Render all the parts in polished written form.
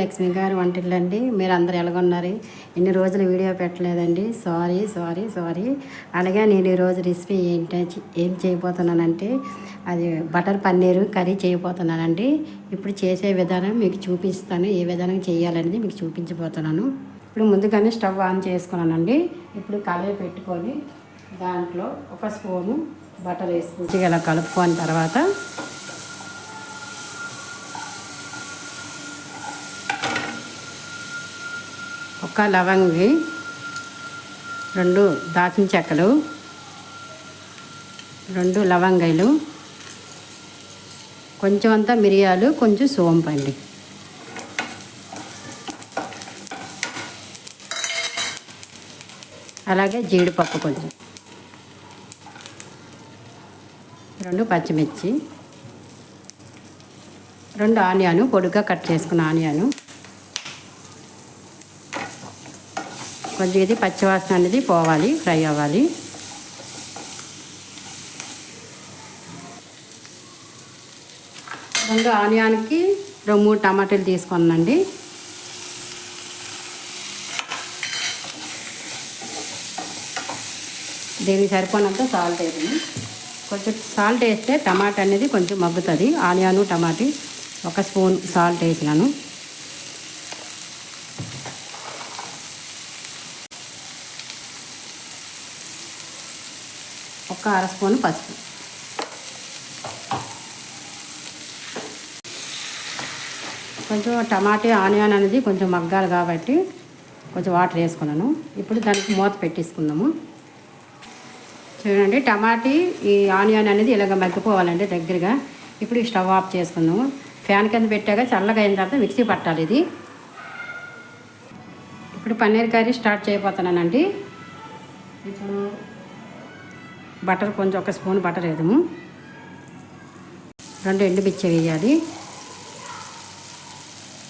లక్ష్మి గారు వంటిల్లండి. మీరు అందరు ఎలాగొన్నారు? ఎన్ని రోజులు వీడియో పెట్టలేదండి. సారీ. అలాగే నేను ఈరోజు రెసిపీ ఏం చేయబోతున్నానంటే అది బటర్ పన్నీరు కర్రీ చేయబోతున్నానండి. ఇప్పుడు చేసే విధానం మీకు చూపిస్తాను. ఏ విధానం చేయాలనేది మీకు చూపించబోతున్నాను. ఇప్పుడు ముందుగానే స్టవ్ ఆన్ చేసుకున్నానండి. ఇప్పుడు కళాయి పెట్టుకొని దాంట్లో ఒక స్పూను బటర్ వేసుకుంటే ఇలా కలుపుకొని తర్వాత ఒక లవంగి, 2 దాల్చిన చెక్కలు, 2 లవంగాయలు, కొంచెం అంతా మిరియాలు, కొంచెం సోంపండి, అలాగే జీడిపప్పు కొంచెం, 2 పచ్చిమిర్చి, 2 ఆనియన్ పొడిగా కట్ చేసుకున్న ఆనియన్, కొంచెం ఇది పచ్చివాసన అనేది పోవాలి, ఫ్రై అవ్వాలి. రెండు ఆనియాన్కి 2-3 టమాటాలు తీసుకున్నానండి. దీనికి సరిపోయినంత సాల్ట్ వేసాను. కొంచెం సాల్ట్ వేస్తే టమాటా అనేది కొంచెం మగ్గుతుంది. ఆనియాను టమాటీ 1 స్పూన్ సాల్ట్ వేసినాను. ఒక 1/2 స్పూన్ పసుపు, కొంచెం టమాటా ఆనియన్ అనేది కొంచెం మగ్గాలి కాబట్టి కొంచెం వాటర్ వేసుకున్నాను. ఇప్పుడు దానికి మూత పెట్టేసుకుందాము. చూడండి, టమాటీ ఈ ఆనియన్ అనేది ఇలాగ మగ్గిపోవాలండి దగ్గరగా. ఇప్పుడు ఈ స్టవ్ ఆఫ్ చేసుకుందాము. ఫ్యాన్ కింద పెట్టాక చల్లగా అయిన తర్వాత మిక్సీ పట్టాలి ఇది. ఇప్పుడు పన్నీర్ కర్రీ స్టార్ట్ చేయబోతున్నానండి. ఇప్పుడు బటర్ కొంచెం 1 స్పూన్ బటర్ వేద్దాము. 2 ఎండుమిర్చి వేయాలి,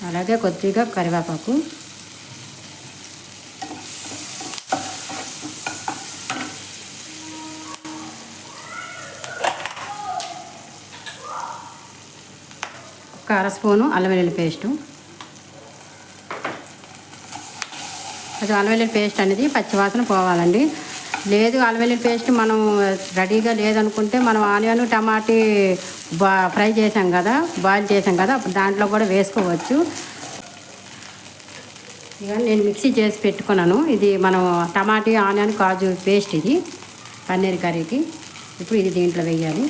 అలాగే కొద్దిగా కరివేపాకు, ఒక 1/2 స్పూను అల్లం వెల్లుల్లి పేస్టు. అది అల్లం వెల్లుల్లి పేస్ట్ అనేది పచ్చివాసన పోవాలండి. లేదు అల్లం వెల్లుల్లి పేస్ట్ మనం రెడీగా లేదనుకుంటే మనం ఆనియన్ టమాటీ ఫ్రై చేసాం కదా, బాయిల్ చేసాం కదా, దాంట్లో కూడా వేసుకోవచ్చు. ఇక నేను మిక్సీ చేసి పెట్టుకున్నాను. ఇది మనం టమాటీ ఆనియన్ కాజు పేస్ట్, ఇది పన్నీర్ కర్రీకి. ఇప్పుడు ఇది దీంట్లో వేయాలి.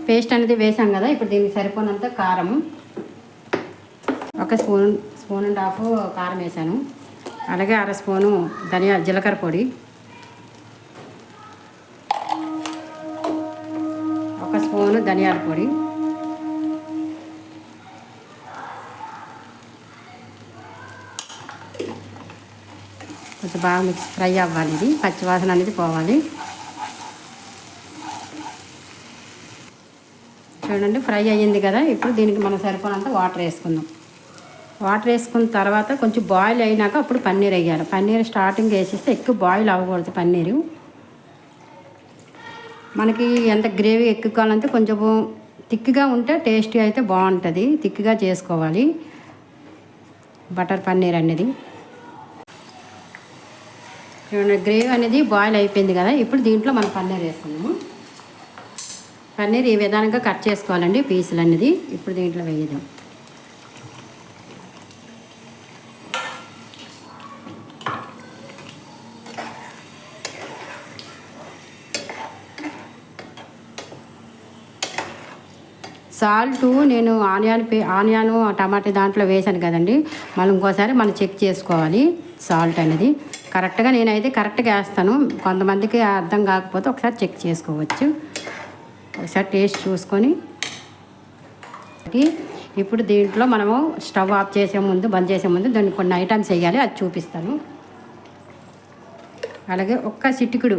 పేస్ట్ అనేది వేసాం కదా. ఇప్పుడు దీనికి సరిపోయినంత కారం, 1 స్పూన్ అండ్ హాఫ్ కారం వేసాను. అలాగే 1/2 స్పూను జీలకర్ర పొడి, 1 స్పూను ధనియాల పొడి, కొంచెం బాగా మిక్స్ ఫ్రై అవ్వాలి. ఇది పచ్చివాసన అనేది పోవాలి. చూడండి, ఫ్రై అయ్యింది కదా. ఇప్పుడు దీనికి మనం సరిపోనంత వాటర్ వేసుకుందాం. వాటర్ వేసుకున్న తర్వాత కొంచెం బాయిల్ అయినాక అప్పుడు పన్నీర్ వేయాలి. పన్నీర్ స్టార్టింగ్ వేసేస్తే ఎక్కువ బాయిల్ అవ్వకూడదు. పన్నీరు మనకి ఎంత గ్రేవీ ఎక్కువ కావాలంటే కొంచెం థిక్గా ఉంటే టేస్టీ అయితే బాగుంటుంది. థిక్గా చేసుకోవాలి బటర్ పన్నీర్ అనేది. చూడండి, గ్రేవీ అనేది బాయిల్ అయిపోయింది కదా. ఇప్పుడు దీంట్లో మనం పన్నీర్ వేసుకుందాము. పన్నీర్ ఈ విధానంగా కట్ చేసుకోవాలండి పీసులు అనేది. ఇప్పుడు దీంట్లో వేయదాం. సాల్ట్ నేను ఆనియన్ టమాటా దాంట్లో వేసాను కదండి. మళ్ళీ ఇంకోసారి మనం చెక్ చేసుకోవాలి సాల్ట్ అనేది. కరెక్ట్గా నేనైతే కరెక్ట్గా వేస్తాను. కొంతమందికి అర్థం కాకపోతే ఒకసారి చెక్ చేసుకోవచ్చు. ఒకసారి టేస్ట్ చూసుకొని ఇప్పుడు దీంట్లో మనము స్టవ్ ఆఫ్ చేసే ముందు, బంద్ చేసే ముందు దాన్ని కొన్ని ఐటమ్స్ వేయాలి, అది చూపిస్తాను. అలాగే 1 చిటికెడు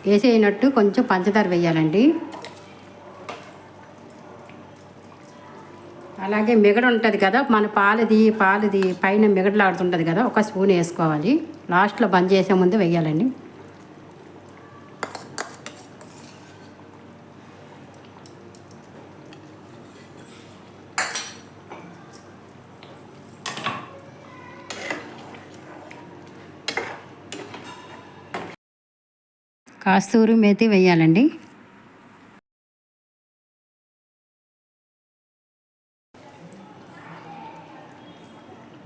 వేసేయనట్టు కొంచెం పంచదార వేయాలండి. అలాగే మిగడ ఉంటుంది కదా, మన పాలది పైన మిగడలాడుతుంటుంది కదా, 1 స్పూన్ వేసుకోవాలి. లాస్ట్లో బంద్ చేసే ముందు వేయాలండి. కస్తూరి మేతి వేయాలండి.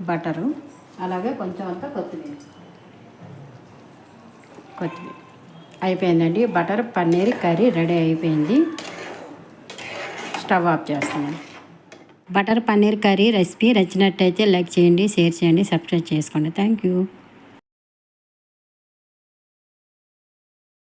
బటరు, అలాగే కొంచెం అంతా కొత్తిమీర అయిపోయిందండి. బటర్ పన్నీర్ కర్రీ రెడీ అయిపోయింది. స్టవ్ ఆఫ్ చేస్తున్నాను. బటర్ పన్నీర్ కర్రీ రెసిపీ నచ్చినట్టయితే లైక్ చేయండి, షేర్ చేయండి, సబ్స్క్రైబ్ చేసుకోండి. Thank you.